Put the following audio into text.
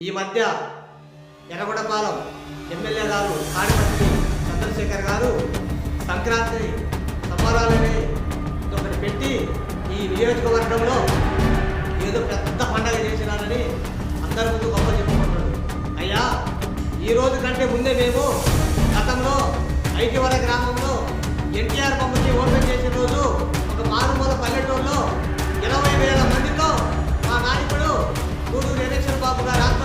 ఈ మధ్య ఎర్రగొండపాలెం ఎమ్మెల్యే గారు తాడిపత్రి చంద్రశేఖర్ గారు సంక్రాంతి సంబరాలని ఒకటి పెట్టి ఈ నియోజకవర్గంలో ఏదో పెద్ద పండగ చేసినారని అందరి ముందు గొప్ప చెప్పుకుంటున్నారు. అయ్యా, ఈ రోజు కంటే ముందే మేము గతంలో ఐటివర గ్రామంలో ఎన్టీఆర్ బొమ్మకి ఓపెన్ చేసిన రోజు ఒక మారుమూల పల్లెటూరులో 20,000 మందితో మా నాయకుడు గూడూరు ఎలక్షన్ బాబు గారు ఆత్మ